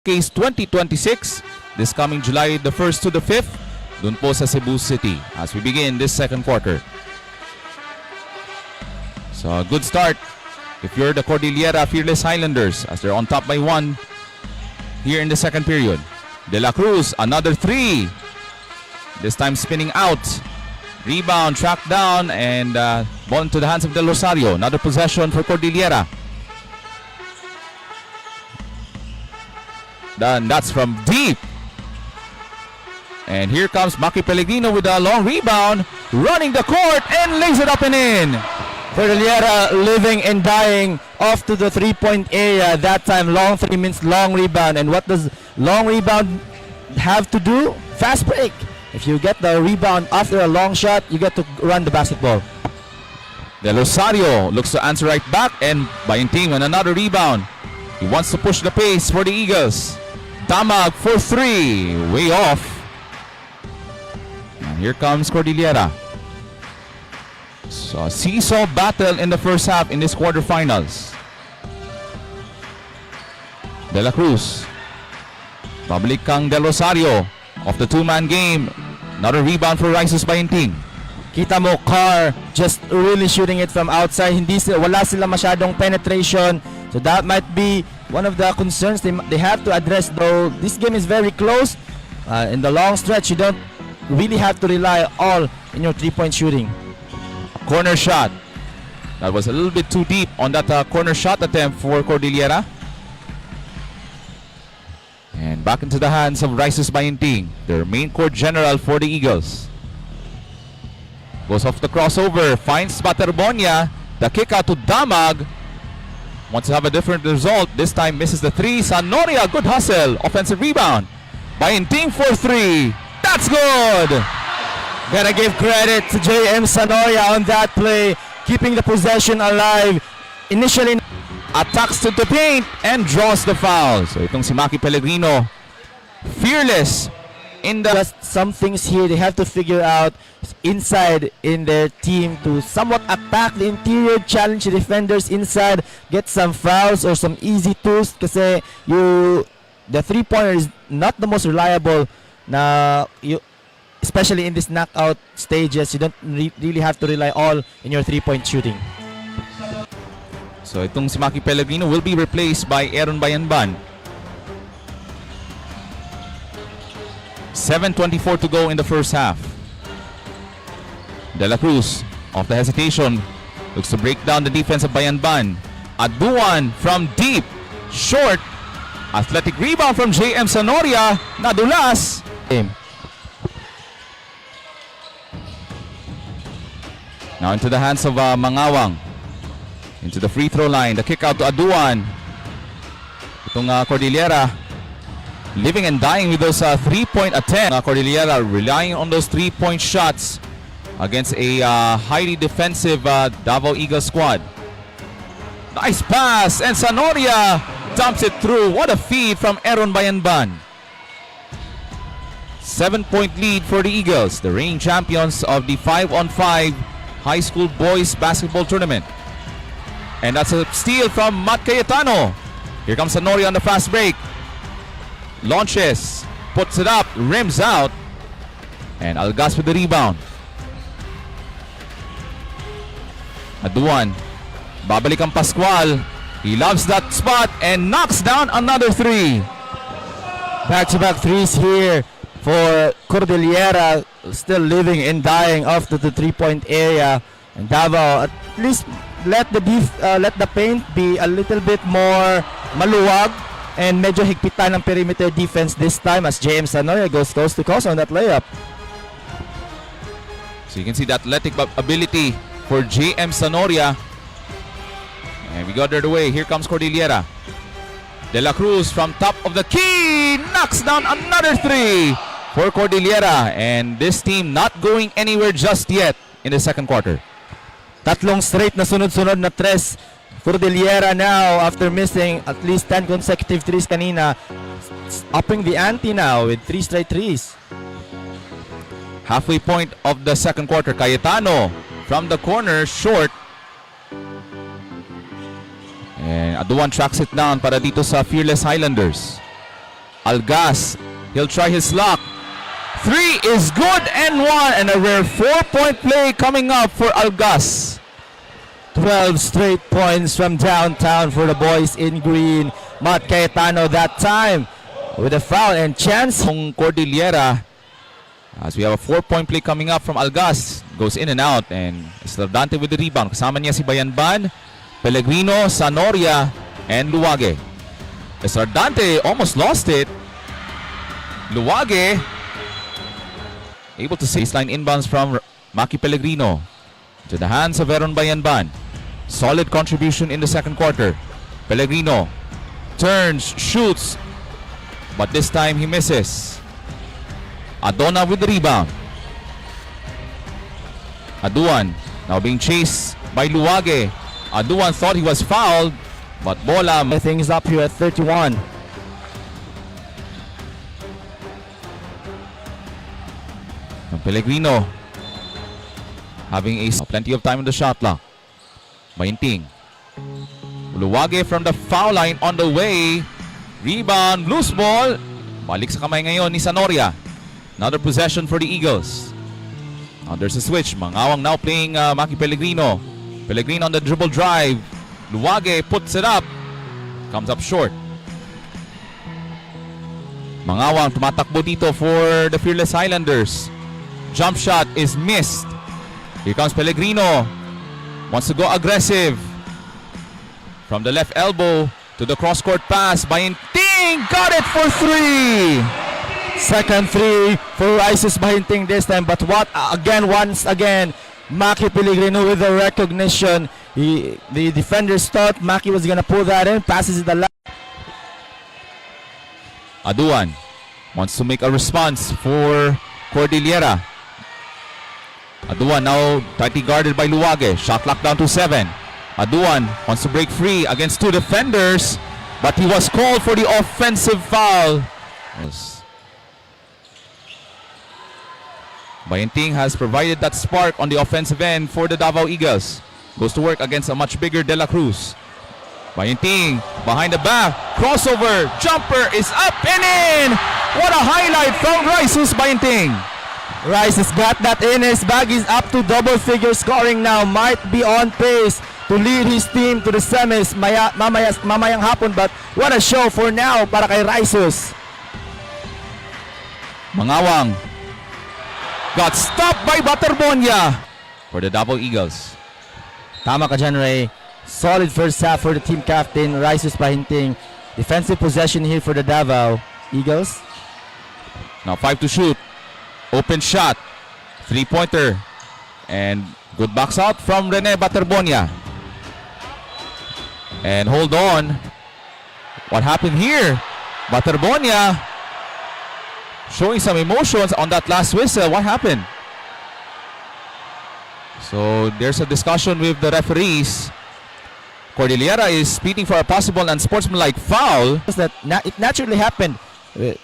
Case 2026 this coming July the 1st to the 5th dun po sa Cebu City as we begin this second quarter. So a good start if you're the Cordillera Fearless Highlanders as they're on top by 1 here in the second period. De La Cruz, another 3. This time spinning out. Rebound, tracked down, and ball into the hands of Del Rosario. Another possession for Cordillera. Done. That's from deep. And here comes Maki Pellegrino with a long rebound, running the court and lays it up and in. Cordillera living and dying off to the three-point area. That time, long 3 minutes, long rebound. And what does long rebound have to do? Fast break. If you get the rebound after a long shot, you get to run the basketball. Del Rosario looks to answer right back, and Bayanting on another rebound. He wants to push the pace for the Eagles. Damag for 3, way off. And here comes Cordillera. So a seesaw battle in the first half in this quarterfinals. De La Cruz. Pabalik kang Del Rosario of the two-man game. Another rebound for Rices Bayanting. Kita mo, Carr just really shooting it from outside. Wala sila masyadong penetration. So that might be one of the concerns they have to address, though this game is very close. In the long stretch, you don't really have to rely all in your three-point shooting. Corner shot. That was a little bit too deep on that corner shot attempt for Cordillera. And back into the hands of Rices Bayanting, their main court general for the Eagles. Goes off the crossover, finds Paterbonia. The kick out to Damag. Wants to have a different result. This time misses the 3. Sanoria, good hustle. Offensive rebound. Bayanting for 3. That's good. Gotta give credit to JM Sanoria on that play, keeping the possession alive. Initially, attacks to the paint and draws the foul. So itong si Maki Pellegrino, fearless in the... Just some things here they have to figure out inside in their team to somewhat attack the interior, challenge the defenders inside, get some fouls or some easy twos kasi the three-pointer is not the most reliable na especially in this knockout stages. You don't really have to rely all in your three-point shooting. So itong si Maki Pellegrino will be replaced by Aaron Bayanban. 7:24 to go in the first half. De La Cruz, off the hesitation, looks to break down the defense of Bayanban. Aduan from deep, short, athletic rebound from JM Sanoria, nadulas. Now into the hands of Mangawang. Into the free throw line, the kick out to Aduan. Itong Cordillera living and dying with those 3-point attempts. Cordillera relying on those 3-point shots against a highly defensive Davao Eagles squad. Nice pass, and Sanoria dumps it through. What a feed from Aaron Bayanban. 7-point lead for the Eagles, the reigning champions of the 5-on-5 high school boys basketball tournament. And that's a steal from Matt Cayetano. Here comes Sanoria on the fast break. Launches, puts it up, rims out. And Algas with the rebound. Aduan, babalik ang Pascual. He loves that spot and knocks down another 3. Back-to-back threes here for Cordillera, still living and dying off to the three-point area. And Davao at least let the paint be a little bit more maluwag and medyo higpitan ng perimeter defense this time as JM Sanoria goes coast to coast on that layup. So you can see the athletic ability for JM Sanoria. And we got it away. Here comes Cordillera. De La Cruz from top of the key knocks down another 3 for Cordillera. And this team not going anywhere just yet in the second quarter. Tatlong straight na sunod-sunod na tres. Cordillera now, after missing at least 10 consecutive threes kanina, upping the ante now with 3 straight threes. Halfway point of the second quarter. Cayetano from the corner, short. And Aduan tracks it down para dito sa Fearless Highlanders. Algas, he'll try his luck. 3 is good and 1, and a rare 4-point play coming up for Algas. 12 straight points from downtown for the boys in green. Matt Cayetano that time with a foul and chance. Cordillera, as we have a 4-point play coming up from Algas, goes in and out, and Estradante with the rebound. Kasama niya si Bayanban, Pellegrino, Sanoria, and Luwage. Estradante almost lost it. Luwage able to baseline inbounds from Maki Pellegrino to the hands of Aaron Bayanban. Solid contribution in the second quarter. Pellegrino turns, shoots, but this time he misses. Adona with the rebound. Aduan now being chased by Luwage. Aduan thought he was fouled, but bola. Things up here at 31. Pellegrino having plenty of time in the shot clock. Mainting. Luwage from the foul line on the way. Rebound, loose ball. Balik sa kamay ngayon ni Sanoria. Another possession for the Eagles. Now there's a switch. Mangawang now playing Maki Pellegrino. Pellegrino on the dribble drive. Luwage puts it up. Comes up short. Mangawang tumatakbo dito for the Fearless Highlanders. Jump shot is missed. Here comes Pellegrino. Wants to go aggressive. From the left elbow to the cross-court pass. Bahinting got it for 3. Second 3 for Rices Bahinting this time. But once again, Maki Pellegrino with the recognition. The defenders thought Maki was gonna pull that in. Passes it the left. Aduan wants to make a response for Cordillera. Aduan now tightly guarded by Luwage. Shot clock down to 7. Aduan wants to break free against 2 defenders, but he was called for the offensive foul. Bayanting has provided that spark on the offensive end for the Davao Eagles. Goes to work against a much bigger De La Cruz. Bayanting behind the back. Crossover. Jumper is up and in. What a highlight from Rices Bayanting. Rice has got that in his bag. He's up to double-figure scoring now. Might be on pace to lead his team to the semis mamayang hapon. But what a show for now para kay Rices. Mangawang got stopped by Baterbonia for the Davao Eagles. Tama ka dyan, Ray. Solid first half for the team captain, Rices Bahinting. Defensive possession here for the Davao Eagles. Now 5 to shoot. Open shot. 3-pointer. And good box out from Rene Baterbonia. And hold on. What happened here? Baterbonia showing some emotions on that last whistle. What happened? So there's a discussion with the referees. Cordillera is pleading for a possible unsportsmanlike foul. It naturally happened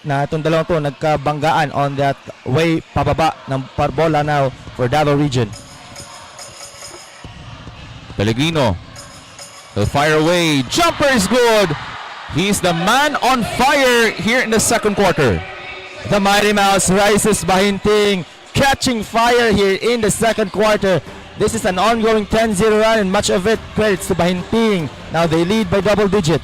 na itong dalawang to nagkabanggaan on that way pababa ng parbola now for Davao region. Pellegrino will fire away. Jumper is good. He's the man on fire here in the second quarter. The Mighty Mouse Rices Bahinting catching fire here in the second quarter. This is an ongoing 10-0 run and much of it credits to Bahinting. Now they lead by double digit.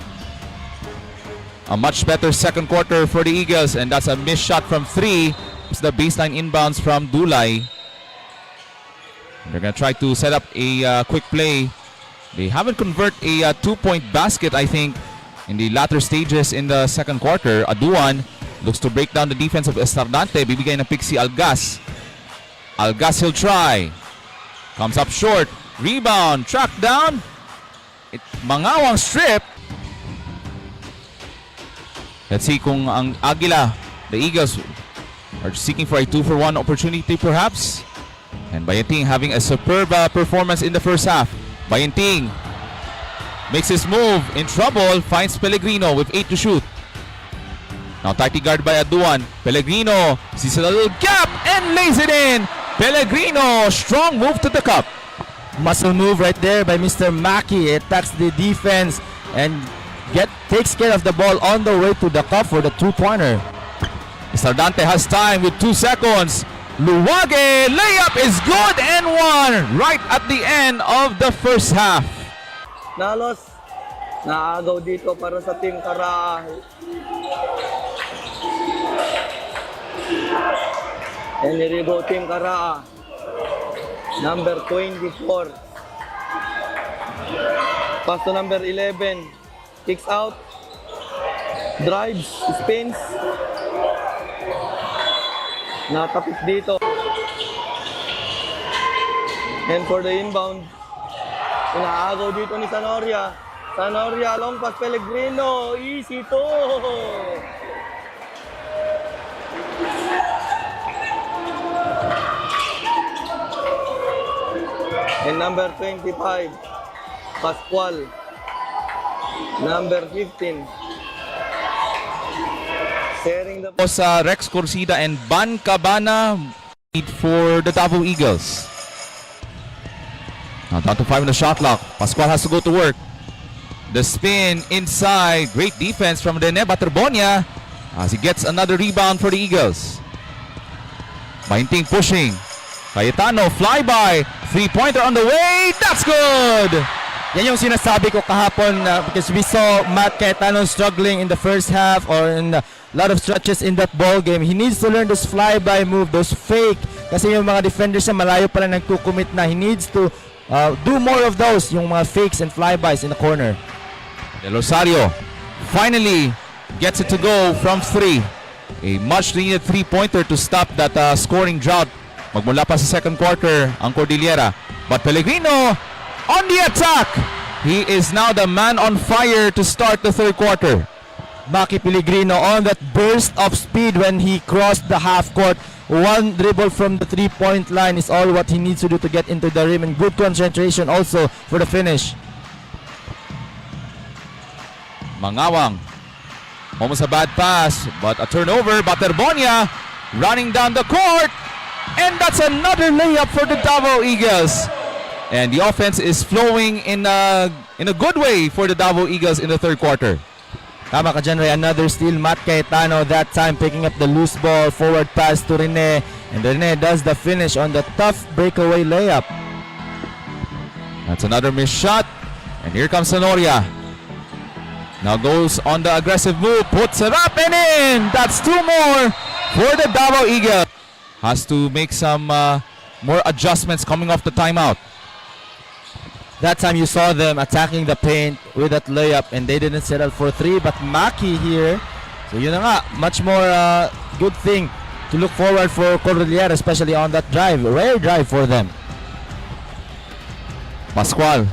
A much better second quarter for the Eagles, and that's a missed shot from 3. It's the baseline inbounds from Dulay. They're going to try to set up a quick play. They haven't converted a 2-point basket, I think, in the latter stages in the second quarter. Aduan looks to break down the defense of Estardante. Bibigay na pick si Algas. Algas, he'll try. Comes up short. Rebound. Track down. Mangawang strip. Let's see kung ang Agila, the Eagles, are seeking for a 2-for-1 opportunity perhaps. And Bayanting having a superb performance in the first half. Bayanting makes his move. In trouble. Finds Pellegrino with 8 to shoot. Now tightly guarded by Aduan. Pellegrino sees a little gap and lays it in. Pellegrino, strong move to the cup. Muscle move right there by Mr. Maki. It attacks the defense and takes care of the ball on the way to the cup for the two-pointer. Sardante has time with 2 seconds. Luwage, layup is good and one right at the end of the first half. Nalos, naagaw dito para sa Team Caraa. And here you go, Team Caraa. Number 24. Pass to number 11. Kicks out. Drives, spins. Natapit dito. And for the inbound, inaagaw dito ni Sanoria. Sanoria, long pass, Pellegrino. Easy to. And number 25, Pascual. Number 15, sharing the... Sa Rex Corsida and Ban Cabana lead for the Davao Eagles. Now down to 5 in the shot clock. Pascual has to go to work. The spin inside. Great defense from Rene Baterbonia as he gets another rebound for the Eagles. Mainting pushing. Cayetano, flyby, three-pointer on the way, that's good! Yan yung sinasabi ko kahapon because we saw Matt Cayetano struggling in the first half or in a lot of stretches in that ball game. He needs to learn those flyby move, those fake. Kasi yung mga defenders na malayo pala nagkukumit na. He needs to do more of those, yung mga fakes and flybys in the corner. Del Rosario finally gets it to go from 3. A much-needed three-pointer to stop that scoring drought. Magmula pa sa second quarter ang Cordillera. But Pellegrino on the attack. He is now the man on fire to start the third quarter. Maki Pellegrino on that burst of speed when he crossed the half court. One dribble from the three-point line is all what he needs to do to get into the rim, and good concentration also for the finish. Mangawang. Almost a bad pass, but a turnover. Baterbonia running down the court. And that's another layup for the Davao Eagles. And the offense is flowing in a good way for the Davao Eagles in the third quarter. Tama ka dyan, Ray. Another steal. Matt Cayetano that time picking up the loose ball. Forward pass to Rene. And Rene does the finish on the tough breakaway layup. That's another missed shot. And here comes Sonoria. Now goes on the aggressive move. Puts it up and in. That's 2 more for the Davao Eagles. Has to make some more adjustments coming off the timeout. That time you saw them attacking the paint with that layup and they didn't settle for 3. But Maki here, so yun na nga, much more good thing to look forward for Cordillera, especially on that drive. Rare drive for them. Pascual.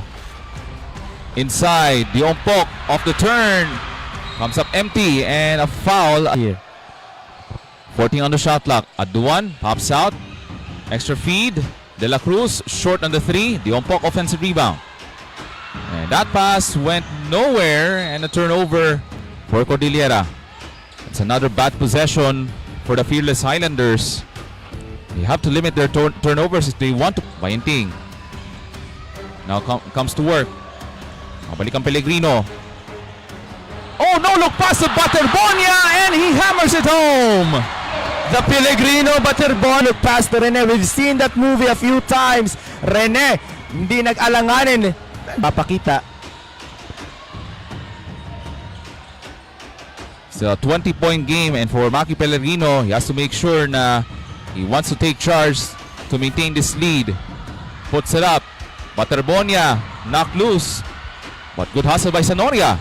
Inside, the Ompok off the turn. Comes up empty and a foul Here. 14 on the shot clock. Aduan pops out. Extra feed. De La Cruz short on the 3. The Ompok offensive rebound. And that pass went nowhere and a turnover for Cordillera. It's another bad possession for the Fearless Highlanders. They have to limit their turnovers if they want to. Bayenting. Now comes to work. Mabalik ang Pellegrino. Oh, no look pass to Baterbonia and he hammers it home. The Pellegrino Baterbonia pass to Rene. We've seen that movie a few times. Rene, hindi nag-alanganin. Papakita. It's a 20-point game, and for Maki Pellegrino, he has to make sure na he wants to take charge to maintain this lead. Puts it up. Baterbonia knocked loose. But good hustle by Sonoria.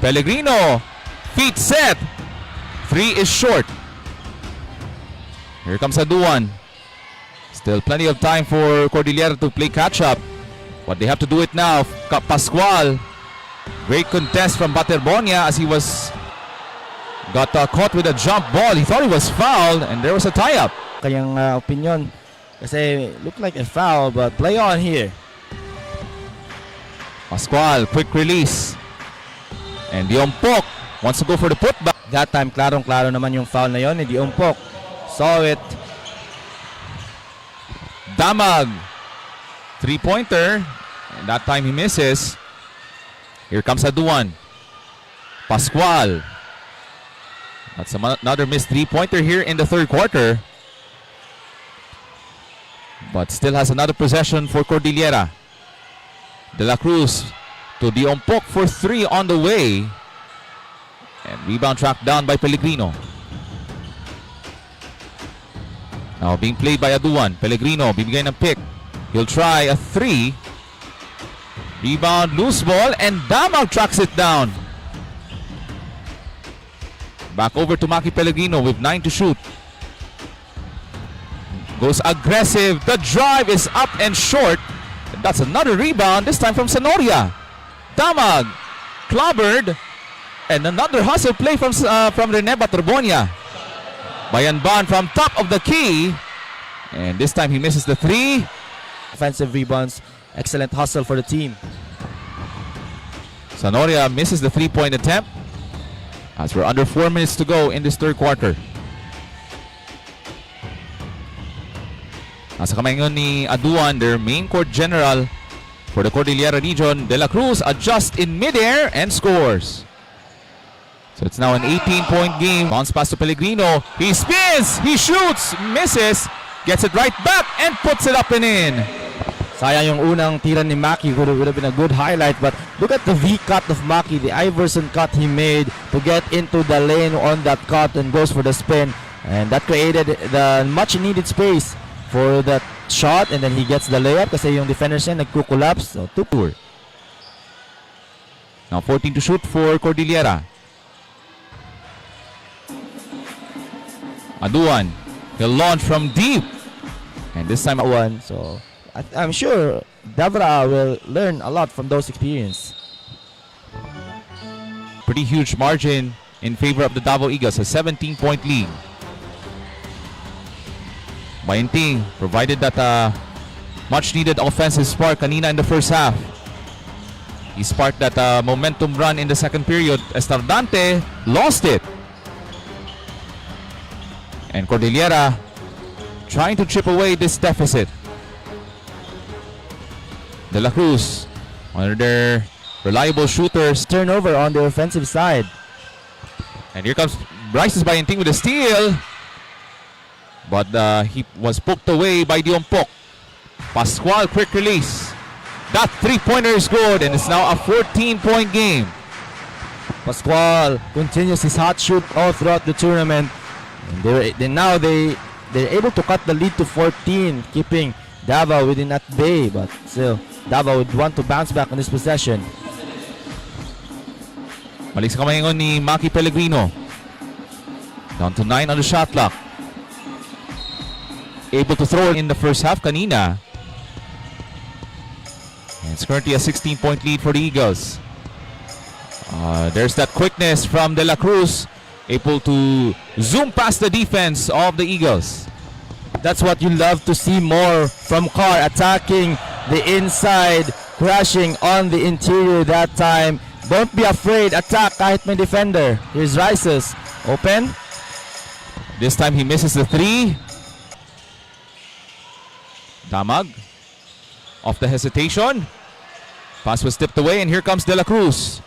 Pellegrino, feet set. 3 is short. Here comes Aduan. Still plenty of time for Cordillera to play catch up. But they have to do it now. Pascual. Great contest from Baterbonia as he got caught with a jump ball. He thought he was fouled and there was a tie-up. Kayang opinion. Kasi looked like a foul, but play on here. Pascual, quick release. And Diompok wants to go for the putback. That time, klarong-klaro naman yung foul na yon. Di Ompok saw it. Damag. Three-pointer. And that time he misses. Here comes Aduan. Pascual. That's another missed three-pointer here in the third quarter. But still has another possession for Cordillera. De La Cruz to the Ompok for three on the way. And rebound tracked down by Pellegrino. Now being played by Aduan. Pellegrino bibigay ng pick. He'll try a three. Rebound, loose ball, and Damag tracks it down. Back over to Maki Pellegrino with 9 to shoot. Goes aggressive. The drive is up and short. And that's another rebound, this time from Sanoria. Damag clobbered. And another hustle play from Rene Baterbonia. Bayanban from top of the key. And this time he misses the three. Offensive rebounds. Excellent hustle for the team. Sanoria misses the three-point attempt. As we're under 4 minutes to go in this third quarter. Nasa kamay ngayon ni Aduan, their main court general for the Cordillera region. De La Cruz adjusts in midair and scores. So it's now an 18-point game. Bounce pass to Pellegrino. He spins, he shoots, misses, gets it right back and puts it up and in. Sayang yung unang tira ni Maki. Would have been a good highlight, but look at the V-cut of Maki, the Iverson cut he made to get into the lane on that cut and goes for the spin. And that created the much-needed space for that shot, and then he gets the layup kasi yung defenders niya nagko-collapse. So, too poor. Now 14 to shoot for Cordillera. Aduan, he'll launch from deep. And this time One, so I'm sure Davraa will learn a lot from those experiences. pretty huge margin in favor of the Davao Eagles, a 17-point lead. Bayenting provided that much-needed offensive spark kanina in the first half. He sparked that momentum run in the second period. Estardante lost it. And Cordillera trying to chip away this deficit. De La Cruz, one of their reliable shooters. Turnover on the offensive side. And here comes Bryce's Bayenting with a steal. But he was poked away by Diompok. Pascual, quick release. That three-pointer is good, and it's now a 14-point game. Pascual continues his hot shoot all throughout the tournament. And they're able to cut the lead to 14, keeping Davao within at bay. But still, Davao would want to bounce back on this possession. Balik sa kamay ngayon ni Maki Pellegrino. Down to 9 on the shot clock. Able to throw it in the first half kanina. And it's currently a 16-point lead for the Eagles. There's that quickness from De La Cruz. Able to zoom past the defense of the Eagles. That's what you love to see more from Carr, attacking the inside, crashing on the interior that time. Don't be afraid, attack kahit may defender. Here's Rices, open. This time he misses the three. Damag off the hesitation. Pass was tipped away, and here comes De La Cruz.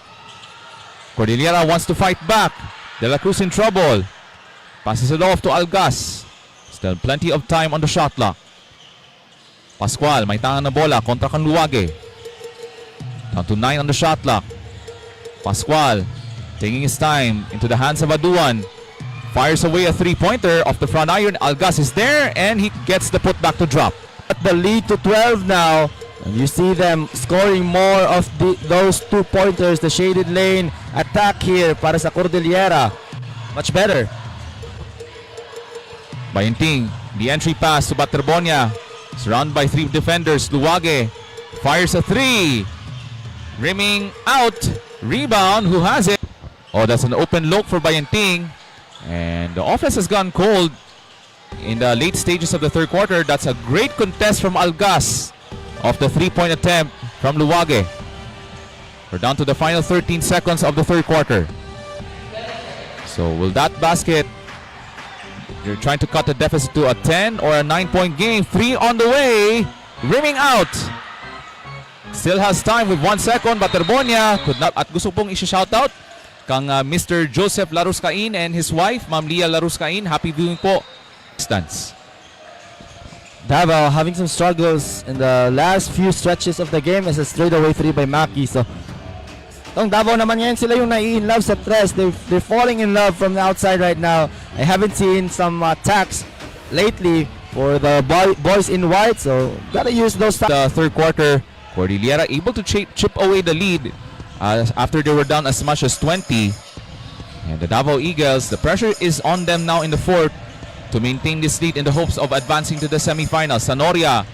Cordillera wants to fight back. De La Cruz in trouble. Passes it off to Algas. Still plenty of time on the shot clock. Pascual, may tangan na bola kontra kang Luwage. Down to 9 on the shot clock. Pascual taking his time into the hands of Aduan. Fires away a three-pointer off the front iron. Algas is there, and he gets the putback to drop. At the lead to 12 now. And you see them scoring more of those two-pointers, the shaded lane attack here para sa Cordillera. Much better. Bayenting, the entry pass to Baterbonia. Surrounded by three defenders. Luwage fires a three. Rimming out. Rebound. Who has it? Oh, that's an open look for Bayenting. And the offense has gone cold in the late stages of the third quarter. That's a great contest from Algas of the three-point attempt from Luwage. We're down to the final 13 seconds of the third quarter. So will that basket, you're trying to cut the deficit to a 10 or a 9-point game. Three on the way. Rimming out. Still has time with 1 second. Baterbonia could not, at gusto pong isi-shoutout kang Mr. Joseph Laruscain and his wife, Ma'am Leah Laruscain. Happy viewing po. Distance. Davao having some struggles in the last few stretches of the game as a straightaway 3 by Maki. So, tong Davao naman ngayon sila yung nai-in love sa tres. They're falling in love from the outside right now. I haven't seen some attacks lately for the boys in white, so gotta use those. The third quarter, Cordillera able to chip away the lead after they were down as much as 20. And the Davao Eagles, the pressure is on them now in the fourth to maintain this lead in the hopes of advancing to the semifinals. Sanoria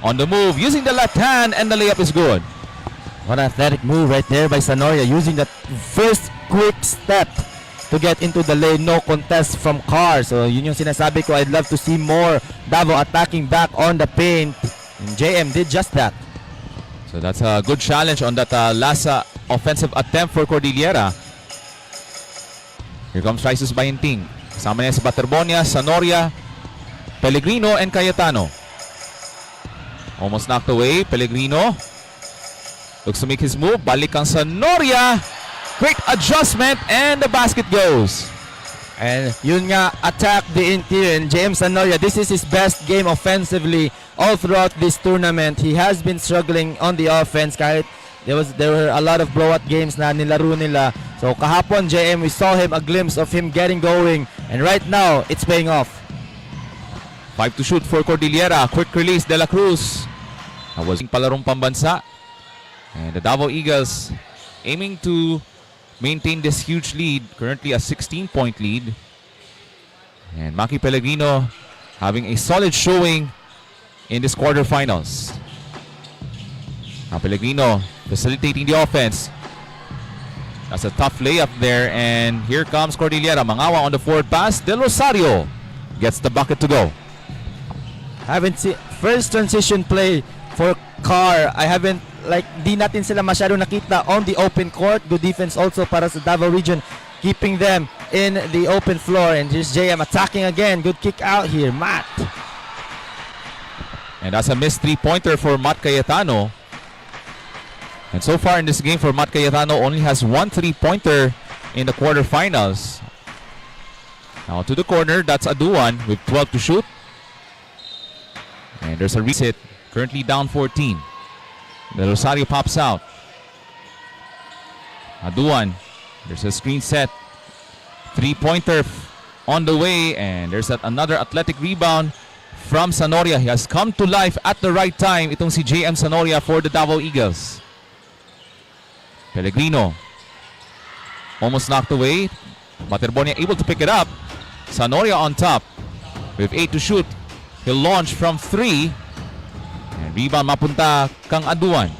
on the move, using the left hand, and the layup is good. What an athletic move right there by Sanoria, using that first quick step to get into the lane. No contest from Carr. So yun yung sinasabi ko, I'd love to see more Davao attacking back on the paint. And JM did just that. So that's a good challenge on that last offensive attempt for Cordillera. Here comes Risus Bayenting. Kasama niya si Baterbonia, Sanoria, Pellegrino, and Cayetano. Almost knocked away. Pellegrino looks to make his move. Balik ang Sanoria. Quick adjustment, and the basket goes. And yun nga, attack the interior. And James Sanoria, this is his best game offensively all throughout this tournament. He has been struggling on the offense kahit there were a lot of blowout games na nilaro nila. So kahapon, JM, we saw him, a glimpse of him getting going. And right now, it's paying off. 5 to shoot for Cordillera. Quick release, De La Cruz. That was Palarong Pambansa. And the Davao Eagles aiming to maintain this huge lead. Currently a 16-point lead. And Maki Pellegrino having a solid showing in this quarterfinals. Now Pellegrino facilitating the offense. That's a tough layup there. And here comes Cordillera. Mangawa on the forward pass. Del Rosario gets the bucket to go. Haven't seen first transition play for Carr. I haven't, di natin sila masyado nakita on the open court. Good defense also para sa Davao region, keeping them in the open floor. And here's JM attacking again. Good kick out here, Matt. And that's a missed three-pointer for Matt Cayetano. And so far in this game for Matt Cayetano, only has 1 3-pointer in the quarterfinals. Now to the corner, that's Aduan with 12 to shoot. And there's a reset, currently down 14. The Rosario pops out. Aduan, there's a screen set. 3-pointer on the way, and there's another athletic rebound from Sanoria. He has come to life at the right time. Itong si JM Sanoria for the Davao Eagles. Pellegrino almost knocked away. Baterbonia able to pick it up. Sanoria on top with 8 to shoot. He'll launch from 3. And rebound mapunta kang Aduan.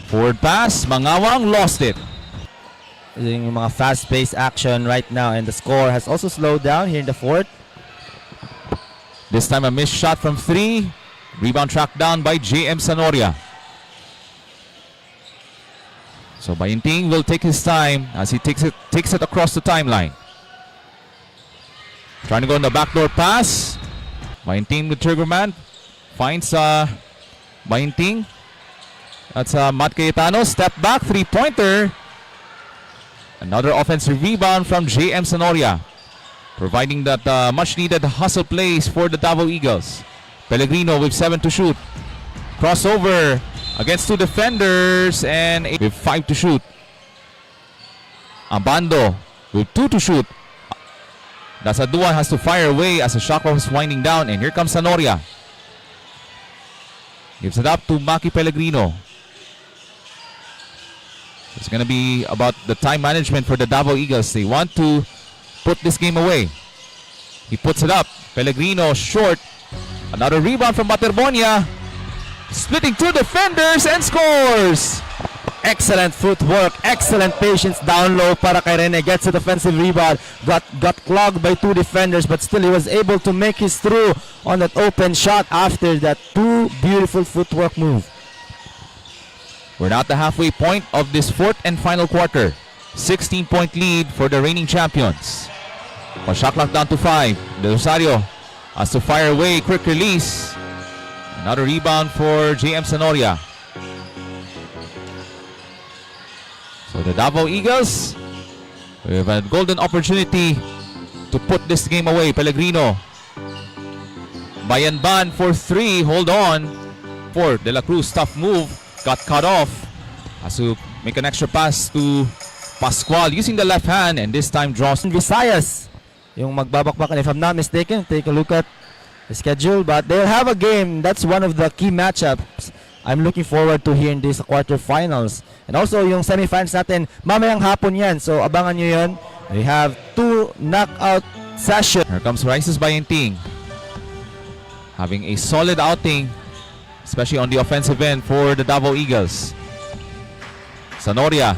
Forward pass, Mangawang lost it. Yung mga fast-paced action right now, and the score has also slowed down here in the fourth. This time a missed shot from 3. Rebound tracked down by JM Sanoria. So Bayenting will take his time as he takes it across the timeline. Trying to go on the backdoor pass. Bayenting with trigger man. Finds Bayenting. That's Matt Cayetano. Step back, 3-pointer. Another offensive rebound from JM Sanoria, providing that much needed hustle plays for the Davao Eagles. Pellegrino with 7 to shoot. Crossover against 2 defenders, and with 5 to shoot. Ambando with 2 to shoot. That's Aduan has to fire away as the shot clock is winding down, and here comes Sanoria. Gives it up to Maki Pellegrino. It's going to be about the time management for the Davao Eagles. They want to put this game away. He puts it up. Pellegrino short. Another rebound from Baterbonia. Splitting 2 defenders and scores! Excellent footwork, excellent patience down low para kay Rene. Gets a defensive rebound. Got clogged by 2 defenders, but still he was able to make his through on that open shot after that 2 beautiful footwork move. We're now at the halfway point of this fourth and final quarter. 16-point lead for the reigning champions. One shot clock down to 5. De Rosario has to fire away. Quick release. Another rebound for JM Sanoria. So the Davao Eagles We have a golden opportunity to put this game away. Pellegrino. Bayanban for 3. Hold on. For De La Cruz. Tough move. Got cut off. Has to make an extra pass to Pascual using the left hand, and this time draws. Visayas yung magbabakbakan, if I'm not mistaken. Take a look at the schedule, but they'll have a game. That's one of the key matchups I'm looking forward to here in this quarterfinals. And also yung semifinals natin mamayang hapon yan, so abangan nyo yun. We have 2 knockout sessions. Here comes Rices Bayenting, having a solid outing, especially on the offensive end for the Davao Eagles. Sanoria,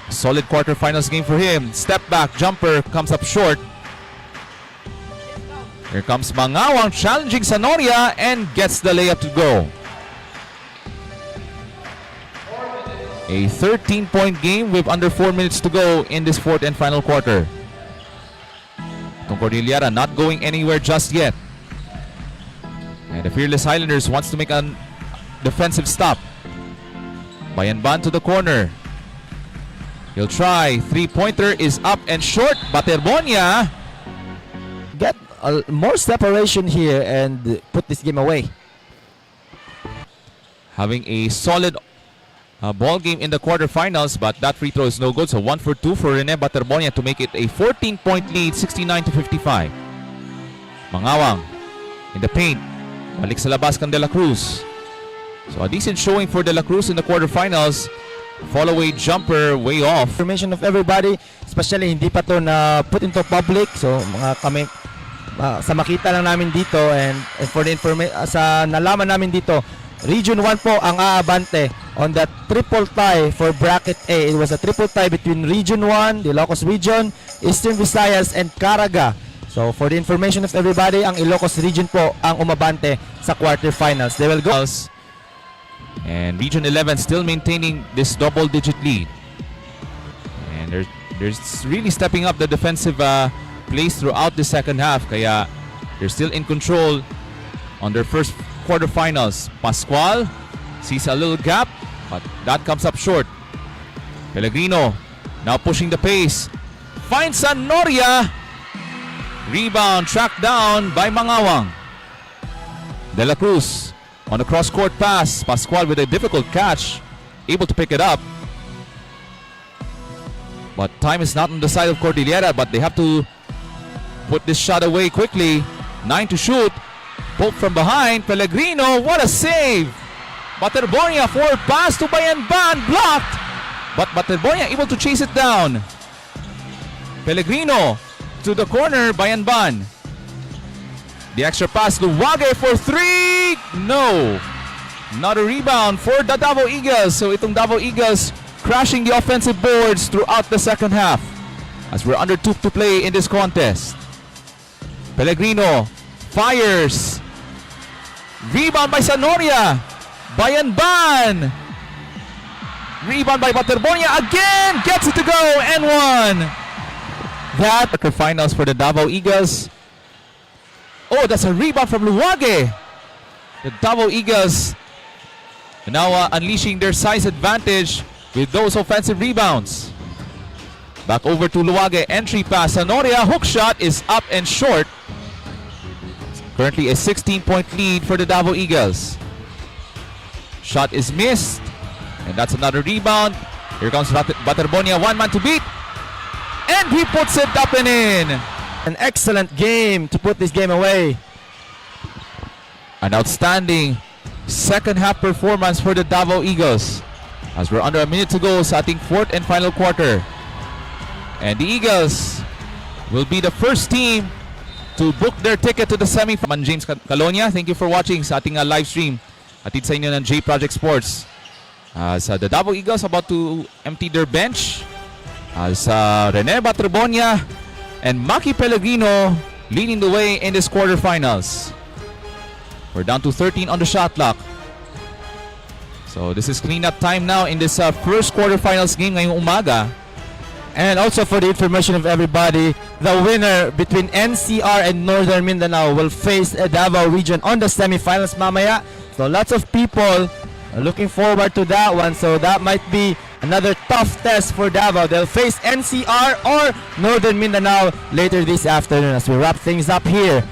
solid quarterfinals game for him. Step back jumper comes up short. Here comes Mangawang challenging Sanoria and gets the layup to go. A 13-point game with under 4 minutes to go in this 4th and final quarter. Itong Cordillera not going anywhere just yet. And the Fearless Highlanders wants to make a defensive stop. Bayanban to the corner. He'll try. 3-pointer is up and short. Baterbonia Get more separation here and put this game away. having a solid ball game in the quarterfinals, but that free throw is no good. So 1 for 2 for Rene Baterbonia to make it a 14-point lead, 69-55. Mangawang in the paint. Balik sa labas kang De La Cruz. So a decent showing for De La Cruz in the quarterfinals. Follow-away jumper way off. Information of everybody, especially hindi pa to na put into public. So mga kami sa makita lang namin dito, and for the information sa nalaman namin dito, Region 1 po ang aabante on that triple tie for Bracket A. It was a triple tie between Region 1, the Ilocos Region, Eastern Visayas, and Caraga. So for the information of everybody, ang Ilocos Region po ang umabante sa quarterfinals. They will go. And Region 11 still maintaining this double-digit lead. And they're really stepping up the defensive plays throughout the second half. Kaya they're still in control on their first quarterfinals. Pascual sees a little gap, but that comes up short. Pellegrino now pushing the pace. Finds Sanoria. Rebound tracked down by Mangawang. De La Cruz on a cross-court pass. Pascual with a difficult catch, able to pick it up. But time is not on the side of Cordillera, but they have to put this shot away quickly. 9 to shoot. Poke from behind. Pellegrino, what a save! Baterbonia forward pass to Bayanban, blocked. But Baterbonia able to chase it down. Pellegrino to the corner, Bayanban. The extra pass, Luwage for 3. No. Not a rebound for the Davao Eagles. So itong Davao Eagles crashing the offensive boards throughout the second half as we're under 2 to play in this contest. Pellegrino fires. Rebound by Sanoria. Bayanban. Rebound by Baterbonia again. Gets it to go and one. That finals for the Davao Eagles. Oh, that's a rebound from Luwage. The Davao Eagles now unleashing their size advantage with those offensive rebounds. Back over to Luwage. Entry pass. Sanoria hook shot is up and short. Currently a 16-point lead for the Davao Eagles. Shot is missed. And that's another rebound. Here comes Baterbonia. One man to beat. And he puts it up and in. An excellent game to put this game away. An outstanding second half performance for the Davao Eagles as we're under a minute to go sa ating 4th and final quarter. And the Eagles will be the first team to book their ticket to the semi-final. James Calonia, thank you for watching sa ating live stream. Atid sa inyo ng J Project Sports. As the Davao Eagles about to empty their bench. As Rene Baterbonia and Maki Pellegrino leading the way in this quarterfinals. We're down to 13 on the shot clock. So this is cleanup time now in this first quarterfinals game ngayong umaga. And also for the information of everybody, the winner between NCR and Northern Mindanao will face a Davao region on the semifinals mamaya. So lots of people are looking forward to that one. So that might be another tough test for Davao. They'll face NCR or Northern Mindanao later this afternoon as we wrap things up here